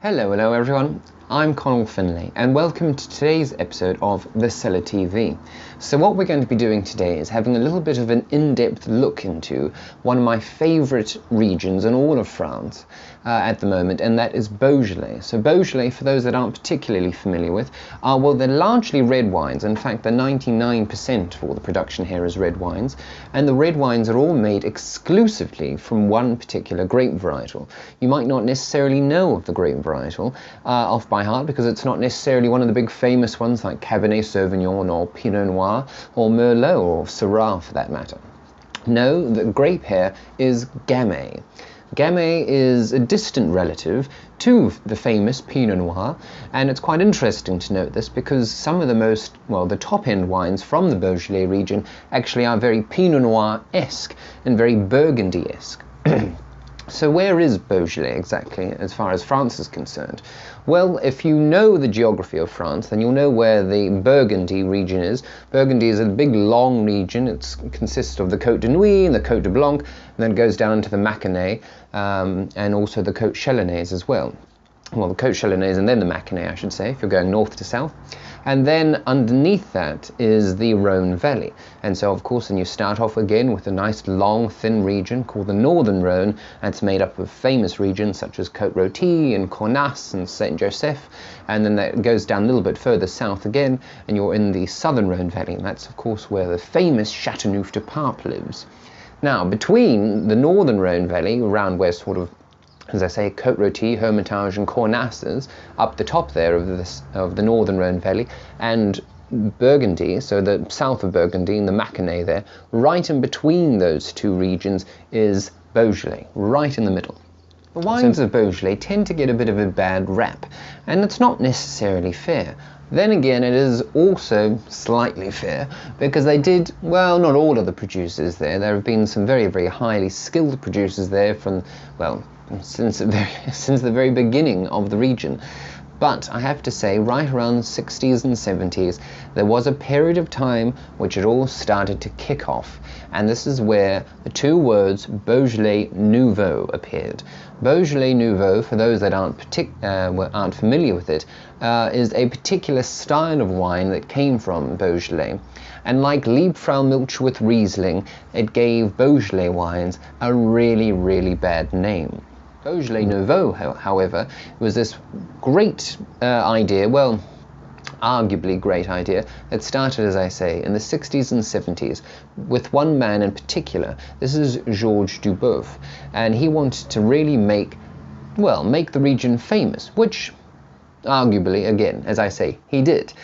Hello everyone, I'm Connal Finlay and welcome to today's episode of The Cellar TV. So what we're going to be doing today is having a little bit of an in-depth look into one of my favourite regions in all of France at the moment, and that is Beaujolais. So Beaujolais, for those that aren't particularly familiar with, well, they're largely red wines. In fact, the 99% of all the production here is red wines, and the red wines are all made exclusively from one particular grape varietal. You might not necessarily know of the grape varietal off by heart, because it's not necessarily one of the big famous ones like Cabernet Sauvignon or Pinot Noir or Merlot or Syrah for that matter. No, the grape here is Gamay. Gamay is a distant relative to the famous Pinot Noir, and it's quite interesting to note this because some of the top-end wines from the Beaujolais region actually are very Pinot Noir-esque and very Burgundy-esque. So where is Beaujolais exactly as far as France is concerned? Well, if you know the geography of France, then you'll know where the Burgundy region is. Burgundy is a big long region. It consists of the Côte de Nuit and the Côte de Blanc, and then it goes down to the Mâconnais and also the Côte Chalonnaise as well. Well, the Côte Chalonnaise and then the Mâconnais, I should say, if you're going north to south. And then underneath that is the Rhône Valley. And so, of course, then you start off again with a nice long, thin region called the Northern Rhône. And it's made up of famous regions such as Côte-Rôtie and Cornas and Saint-Joseph. And then that goes down a little bit further south again, and you're in the Southern Rhône Valley. And that's, of course, where the famous Châteauneuf-du-Pape lives. Now, between the Northern Rhône Valley, around where sort of, as I say, Côte-Rôtie, Hermitage and Cornas up the top there of the Northern Rhône Valley, and Burgundy, so the south of Burgundy and the Mâconnais there, right in between those two regions is Beaujolais, right in the middle. The wines of Beaujolais tend to get a bit of a bad rap, and it's not necessarily fair. Then again, it is also slightly fair, because they did, well, not all of the producers there. There have been some very, very highly skilled producers there from, well, since the very beginning of the region. But I have to say, right around the 60s and 70s, there was a period of time which it all started to kick off. And this is where the two words Beaujolais Nouveau appeared. Beaujolais Nouveau, for those that aren't familiar with it, is a particular style of wine that came from Beaujolais. And like Liebfrau Milch with Riesling, it gave Beaujolais wines a really, really bad name. Beaujolais Nouveau, however, was this great idea, well, arguably great idea, that started, as I say, in the 60s and 70s with one man in particular. This is Georges Duboeuf, and he wanted to really make the region famous, which arguably, again, as I say, he did.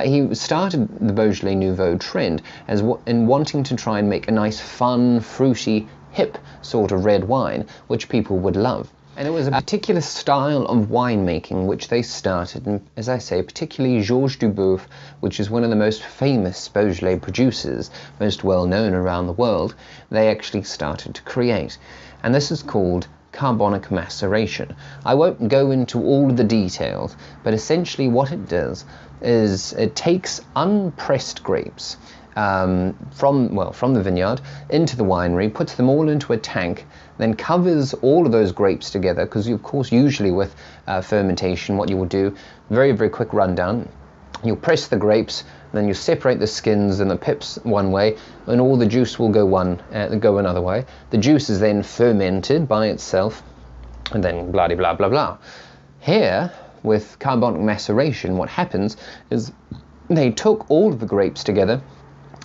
He started the Beaujolais Nouveau trend in wanting to try and make a nice, fun, fruity, hip sort of red wine, which people would love. And it was a particular style of winemaking which they started, and as I say, particularly Georges Duboeuf, which is one of the most famous Beaujolais producers, most well known around the world, they actually started to create. And this is called carbonic maceration. I won't go into all of the details, but essentially what it does is it takes unpressed grapes from the vineyard into the winery, puts them all into a tank, then covers all of those grapes together, because of course usually with fermentation what you will do, very, very quick rundown, you'll press the grapes, then you separate the skins and the pips one way, and all the juice will go another way. The juice is then fermented by itself, and then blah blah blah blah. Here, with carbonic maceration, what happens is they took all of the grapes together.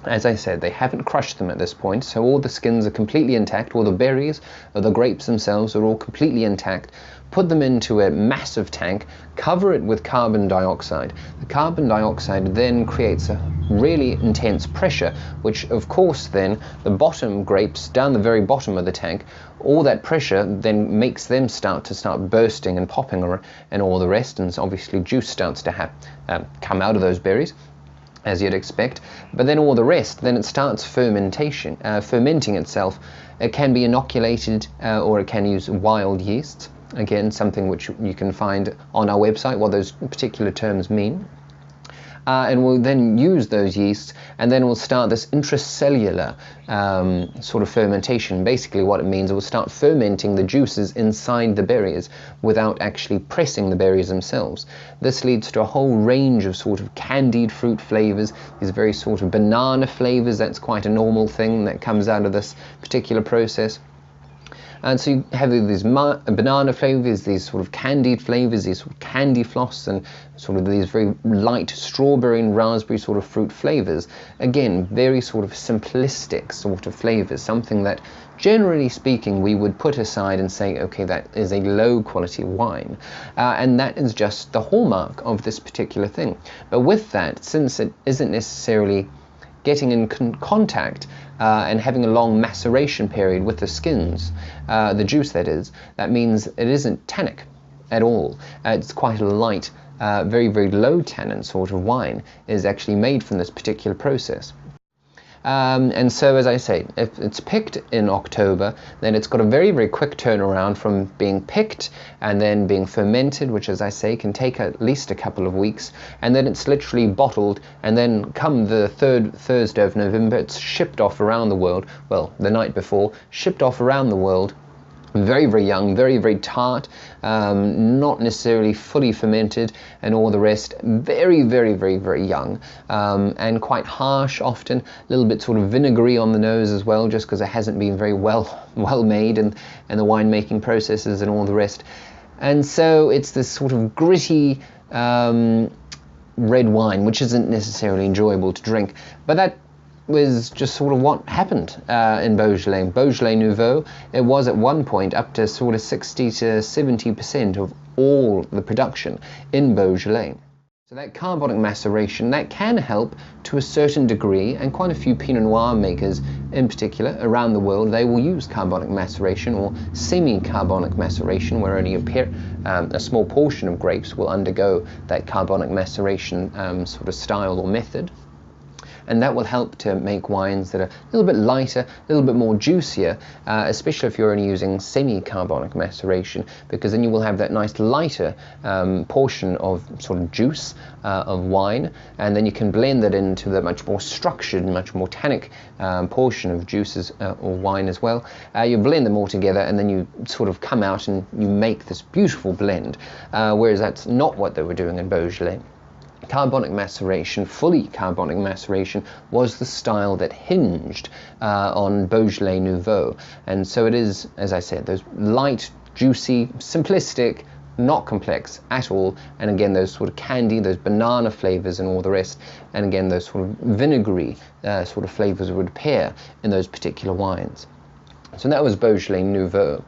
As I said, they haven't crushed them at this point, so all the skins are completely intact, all the berries or the grapes themselves are all completely intact. Put them into a massive tank, cover it with carbon dioxide. The carbon dioxide then creates a really intense pressure, which of course then the bottom grapes down the very bottom of the tank, all that pressure then makes them start bursting and popping and all the rest, and obviously juice starts to come out of those berries, as you'd expect. But then all the rest, then it starts fermenting itself. It can be inoculated or it can use wild yeast. Again, something which you can find on our website, what those particular terms mean. and we'll then use those yeasts, and then we'll start this intracellular sort of fermentation. Basically what it means, it will start fermenting the juices inside the berries without actually pressing the berries themselves. This leads to a whole range of sort of candied fruit flavors, these very sort of banana flavors. That's quite a normal thing that comes out of this particular process. And so you have these banana flavors, these sort of candied flavors, these sort of candy floss, and sort of these very light strawberry and raspberry sort of fruit flavors. Again, very sort of simplistic sort of flavors, something that generally speaking we would put aside and say, okay, that is a low quality wine, and that is just the hallmark of this particular thing. But with that, since it isn't necessarily getting in contact and having a long maceration period with the skins, the juice that is, that means it isn't tannic at all. It's quite a light, very, very low tannin sort of wine is actually made from this particular process. And so, as I say, if it's picked in October, then it's got a very, very quick turnaround from being picked and then being fermented, which, as I say, can take at least a couple of weeks, and then it's literally bottled, and then come the third Thursday of November, it's shipped off around the world, well, the night before, shipped off around the world. Very, very young, very, very tart, not necessarily fully fermented and all the rest. Very, very, very, very young, and quite harsh often, a little bit sort of vinegary on the nose as well, just because it hasn't been very well made and the winemaking processes and all the rest. And so it's this sort of gritty red wine, which isn't necessarily enjoyable to drink. But that was just sort of what happened in Beaujolais. Beaujolais Nouveau, it was at one point up to sort of 60 to 70% of all the production in Beaujolais. So that carbonic maceration, that can help to a certain degree, and quite a few Pinot Noir makers in particular around the world, they will use carbonic maceration or semi-carbonic maceration, where only a small portion of grapes will undergo that carbonic maceration sort of style or method. And that will help to make wines that are a little bit lighter, a little bit more juicier, especially if you're only using semi-carbonic maceration, because then you will have that nice lighter portion of sort of juice of wine, and then you can blend that into the much more structured, much more tannic portion of juices or wine as well. You blend them all together, and then you sort of come out and you make this beautiful blend, whereas that's not what they were doing in Beaujolais. Carbonic maceration, fully carbonic maceration, was the style that hinged on Beaujolais Nouveau. And so it is, as I said, those light, juicy, simplistic, not complex at all, and again those sort of candy, those banana flavors and all the rest, and again those sort of vinegary sort of flavors would appear in those particular wines. So that was Beaujolais Nouveau.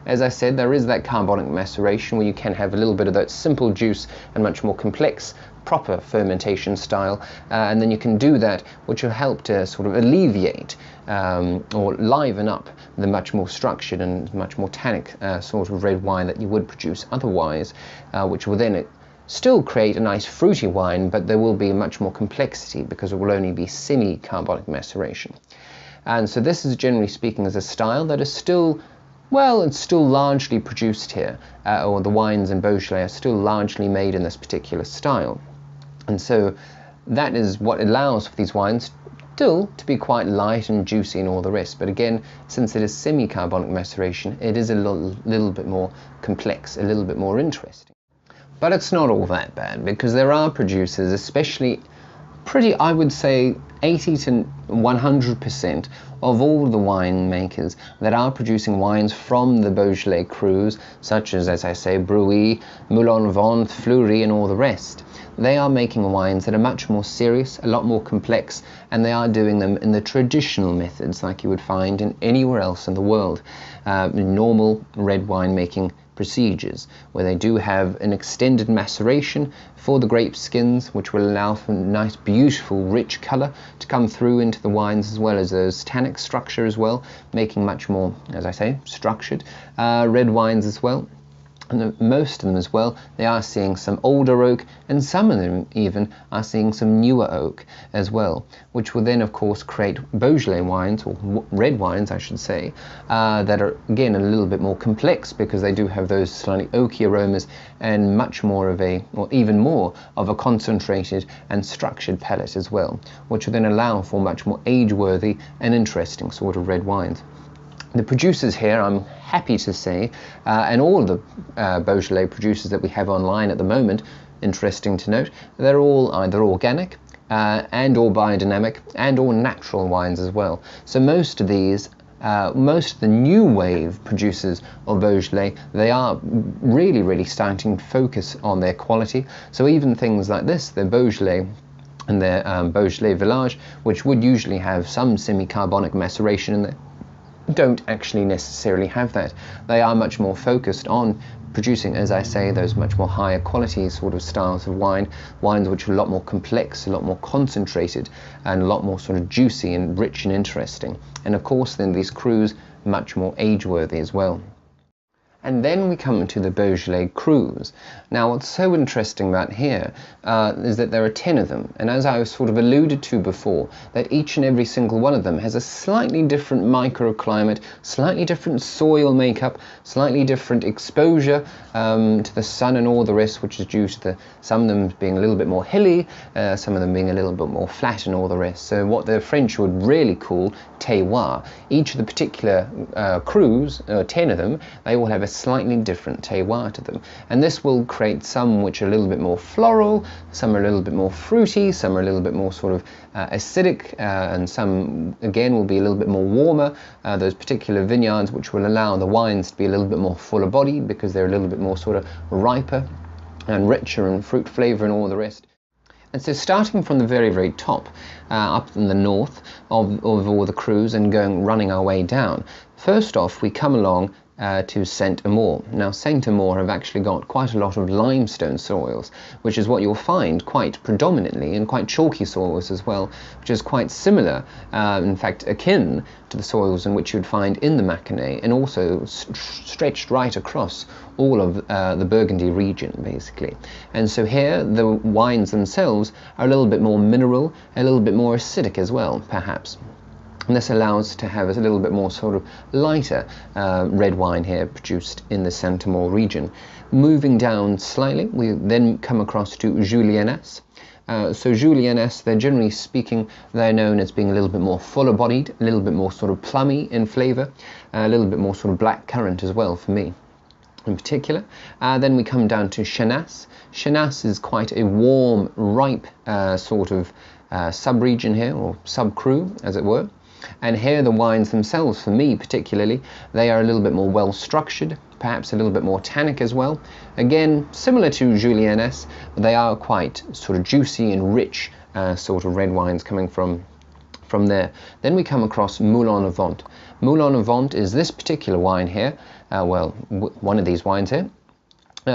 As I said, there is that carbonic maceration where you can have a little bit of that simple juice and much more complex, proper fermentation style, and then you can do that, which will help to sort of alleviate or liven up the much more structured and much more tannic sort of red wine that you would produce otherwise, which will then still create a nice fruity wine, but there will be much more complexity because it will only be semi-carbonic maceration. And so this is, generally speaking, as a style that is still, well, it's still largely produced here, or the wines in Beaujolais are still largely made in this particular style. And so that is what allows for these wines still to be quite light and juicy and all the rest. But again, since it is semi-carbonic maceration, it is a little bit more complex, a little bit more interesting. But it's not all that bad, because there are producers, especially pretty, I would say, 80 to 100% of all the winemakers that are producing wines from the Beaujolais crus, such as I say, Brouilly, Moulin-a-Vent, Fleurie and all the rest. They are making wines that are much more serious, a lot more complex, and they are doing them in the traditional methods like you would find in anywhere else in the world, normal red wine making procedures, where they do have an extended maceration for the grape skins, which will allow for nice, beautiful, rich color to come through into the wines, as well as those tannic structure as well, making much more, as I say, structured red wines as well. And most of them as well, they are seeing some older oak, and some of them even are seeing some newer oak as well, which will then of course create Beaujolais wines, or red wines I should say, that are again a little bit more complex, because they do have those slightly oaky aromas and much more of a, or even more of a concentrated and structured palate as well, which will then allow for much more age-worthy and interesting sort of red wines. The producers here, I'm happy to say, and all the Beaujolais producers that we have online at the moment, interesting to note, they're all either organic and or biodynamic and or natural wines as well. So most of these, most of the new wave producers of Beaujolais, they are really starting to focus on their quality. So even things like this, the Beaujolais and their Beaujolais Village, which would usually have some semi-carbonic maceration in there, don't actually necessarily have that. They are much more focused on producing, as I say, those much more higher quality sort of styles of wines which are a lot more complex, a lot more concentrated, and a lot more sort of juicy and rich and interesting. And of course then these crus much more age-worthy as well. And then we come to the Beaujolais crus. Now what's so interesting about here is that there are 10 of them, and as I sort of alluded to before, that each and every single one of them has a slightly different microclimate, slightly different soil makeup, slightly different exposure to the sun and all the rest, which is due to some of them being a little bit more hilly, some of them being a little bit more flat and all the rest. So what the French would really call terroirs. Each of the particular crus, 10 of them, they all have a slightly different terroir to them, and this will create some which are a little bit more floral, some are a little bit more fruity, some are a little bit more sort of acidic, and some again will be a little bit more warmer. Those particular vineyards which will allow the wines to be a little bit more fuller bodied, because they're a little bit more sort of riper and richer in fruit flavour and all the rest. And so starting from the very top, up in the north of all the crus and running our way down, first off we come along to Saint-Amour. Now Saint-Amour have actually got quite a lot of limestone soils, which is what you'll find quite predominantly, and quite chalky soils as well, which is quite similar, in fact akin to the soils in which you'd find in the Mâconnais, and also stretched right across all of the Burgundy region basically. And so here the wines themselves are a little bit more mineral, a little bit more acidic as well perhaps. And this allows to have a little bit more sort of lighter red wine here produced in the Saint-Amour region. Moving down slightly, we then come across to Julienas. So Julienas, they're generally speaking, they're known as being a little bit more fuller bodied, a little bit more sort of plummy in flavour, a little bit more sort of black currant as well for me in particular. Then we come down to Chenas. Chenas is quite a warm, ripe sort of sub-region here, or sub-cru as it were. And here the wines themselves, for me particularly, they are a little bit more well structured, perhaps a little bit more tannic as well. Again, similar to Julienas, they are quite sort of juicy and rich sort of red wines coming from there. Then we come across Moulin-a-Vent. Moulin-a-Vent is this particular wine here, one of these wines here,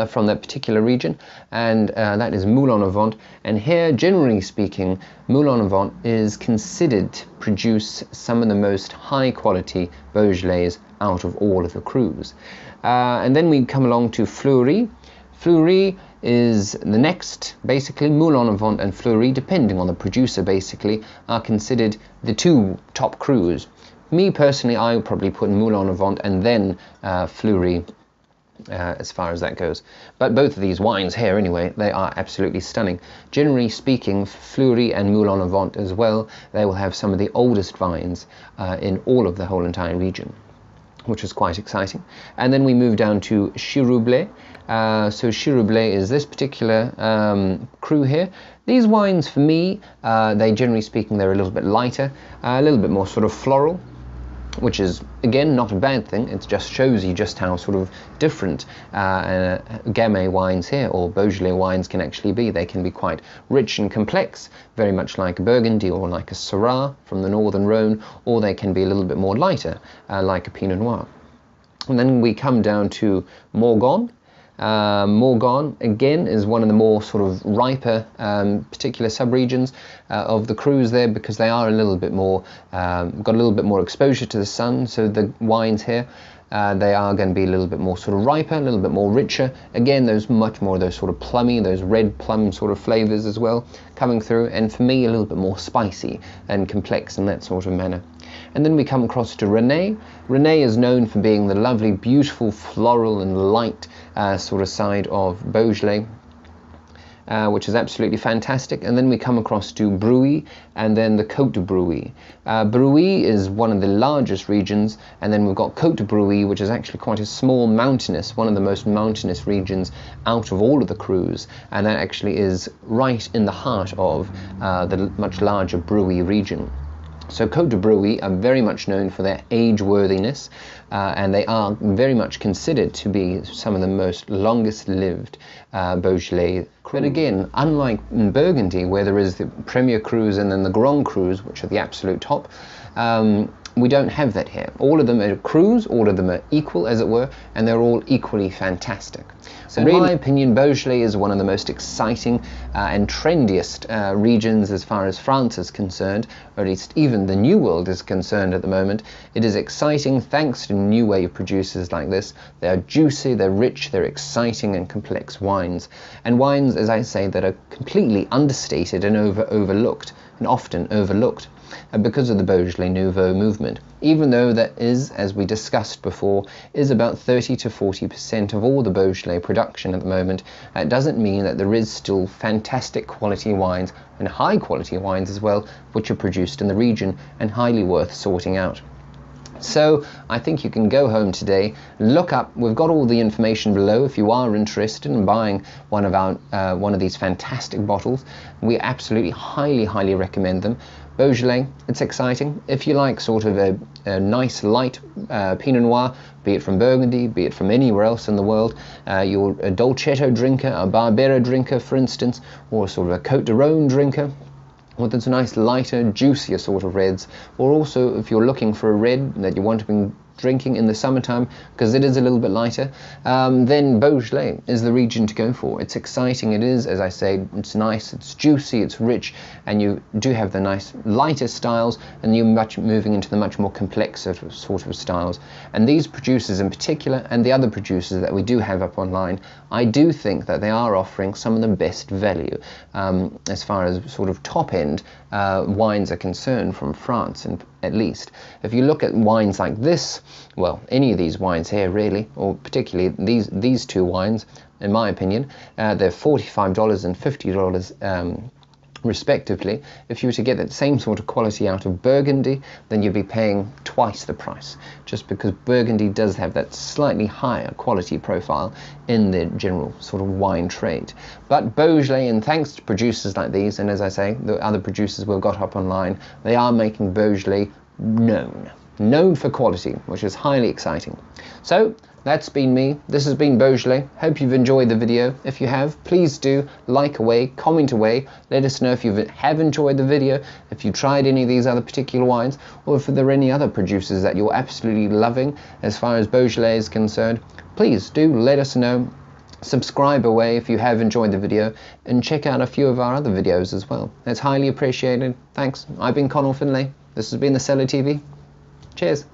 from that particular region, and that is Moulin-a-Vent. And here, generally speaking, Moulin-a-Vent is considered to produce some of the most high quality Beaujolais out of all of the crus. And then we come along to Fleurie. Fleurie is the next, basically. Moulin-a-Vent and Fleurie, depending on the producer basically, are considered the two top crus. Me personally, I would probably put Moulin-a-Vent and then Fleurie as far as that goes. But both of these wines here anyway, they are absolutely stunning. Generally speaking, Fleurie and Moulin-a-Vent as well, they will have some of the oldest vines in all of the whole entire region, which is quite exciting. And then we move down to Chiroubles. So Chiroubles is this particular cru here. These wines for me, they generally speaking, they're a little bit lighter, a little bit more sort of floral, which is again not a bad thing. It just shows you just how sort of different Gamay wines here, or Beaujolais wines, can actually be. They can be quite rich and complex, very much like a Burgundy or like a Cellar from the northern Rhone, or they can be a little bit more lighter, like a Pinot Noir. And then we come down to Morgon. Morgon again is one of the more sort of riper particular sub-regions of the crus there, because they are a little bit more got a little bit more exposure to the sun. So the wines here They are going to be a little bit more sort of riper, a little bit more richer. Again, there's much more of those sort of plummy, those red plum sort of flavors as well coming through, and for me a little bit more spicy and complex in that sort of manner. And then we come across to Rene. Rene is known for being the lovely, beautiful, floral and light sort of side of Beaujolais, which is absolutely fantastic. And then we come across to Brouilly, and then the Côte de Brouilly. Brouilly is one of the largest regions, and then we've got Côte de Brouilly, which is actually quite a small mountainous, one of the most mountainous regions out of all of the crus, and that actually is right in the heart of the much larger Brouilly region. So Côte de Brouilly are very much known for their age-worthiness, and they are very much considered to be some of the most longest-lived Beaujolais. But again, unlike in Burgundy, where there is the Premier Crus and then the Grand Crus, which are the absolute top, we don't have that here. All of them are crus, all of them are equal, as it were, and they're all equally fantastic. So in my opinion, Beaujolais is one of the most exciting and trendiest regions as far as France is concerned, or at least even the New World is concerned at the moment. It is exciting thanks to new wave producers like this. They are juicy, they're rich, they're exciting and complex wines. And wines, as I say, that are completely understated and overlooked, and often overlooked, because of the Beaujolais Nouveau movement, even though that is, as we discussed before, is about 30 to 40% of all the Beaujolais production at the moment. It doesn't mean that there is still fantastic quality wines and high quality wines as well, which are produced in the region and highly worth sorting out. So I think you can go home today, look up, we've got all the information below if you are interested in buying one of these fantastic bottles. We absolutely highly recommend them. Beaujolais, it's exciting. If you like sort of a nice light Pinot Noir, be it from Burgundy, be it from anywhere else in the world, you're a Dolcetto drinker, a Barbera drinker for instance, or sort of a Côte de Rhône drinker, or there's a nice lighter, juicier sort of reds, or also if you're looking for a red that you want to be drinking in the summertime because it is a little bit lighter, then Beaujolais is the region to go for. It's exciting, it is, as I say, it's nice, it's juicy, it's rich, and you do have the nice lighter styles, and you're moving into the much more complex sort of styles. And these producers in particular, and the other producers that we do have up online, I do think that they are offering some of the best value as far as sort of top end wines are concerned from France, and at least. If you look at wines like this, well, any of these wines here really, or particularly these two wines, in my opinion, they're $45 and $50 respectively. If you were to get that same sort of quality out of Burgundy, then you'd be paying twice the price, just because Burgundy does have that slightly higher quality profile in the general sort of wine trade. But Beaujolais, and thanks to producers like these, and as I say, the other producers we've got up online, they are making Beaujolais known for quality, which is highly exciting. So that's been me. This has been Beaujolais. Hope you've enjoyed the video. If you have, please do like away, comment away. Let us know if you have enjoyed the video, if you tried any of these other particular wines, or if there are any other producers that you're absolutely loving as far as Beaujolais is concerned. Please do let us know. Subscribe away if you have enjoyed the video, and check out a few of our other videos as well. That's highly appreciated. Thanks. I've been Connal Finlay. This has been the Cellar TV. Cheers.